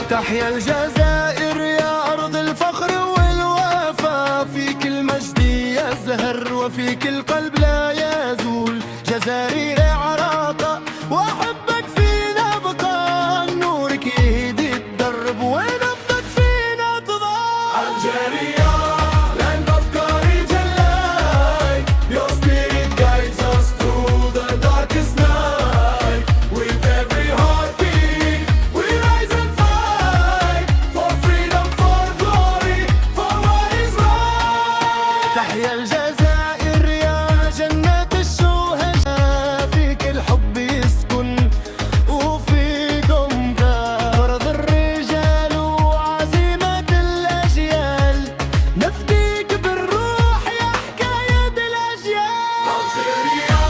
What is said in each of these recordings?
تحيا الجزائر يا أرض الفخر والوفا، فيك المجد يزهر وفيك القلب لا يزول. جزائري عراقة وأحبك فينا بقى، نورك يهدي الدرب ونبضك فينا تضاء. الجزائر land of courage and light, your spirit guides us through the darkest night. With every heartbeat we rise and fight for freedom, for glory, for what is right. تحيا الجزائر يا جنة الشهداء، فيك الحب يسكن وفيكم فرض الرجال وعزيمة الأجيال. نفديك بالروح يا حكاية الأجيال. Algeria,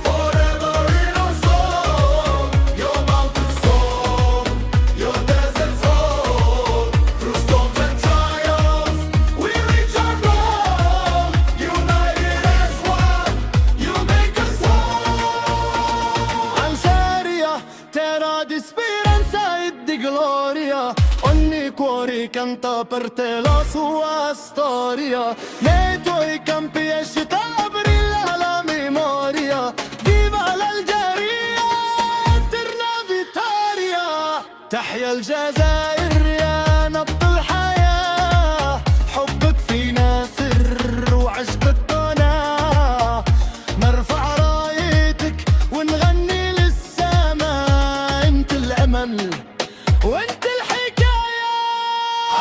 forever in our soul. Your mountains soul, your deserts hold. Through storms and trials, we reach our goal. United as one, you make us whole. Algeria, terra di speranza e di gloria. Ogni cuore canta per te la sua storia. Nei tuoi campi escita brilla la memoria. Viva l'Algeria, eterna vittoria. تحيا الجزائر يا نبض الحياة، حبك فينا سر وعشقك قناة. نرفع رايتك ونغني للسماء، انت الأمل وانت الحكاية.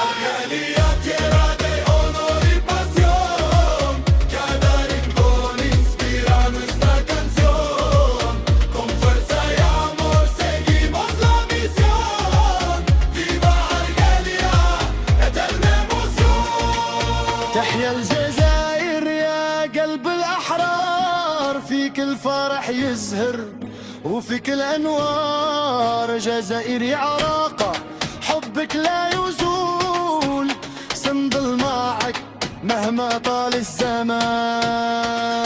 Argelia, tierra de honor y pasión, cada rincón inspira nuestra canción. Con fuerza y amor seguimos la misión. Viva Argelia, eterna emoción. تحيا الجزائر يا قلب الأحرار، فيك الفرح يزهر وفيك الأنوار. جزائري عراقة حبك لا يزول، سنضل معك مهما طال الزمان.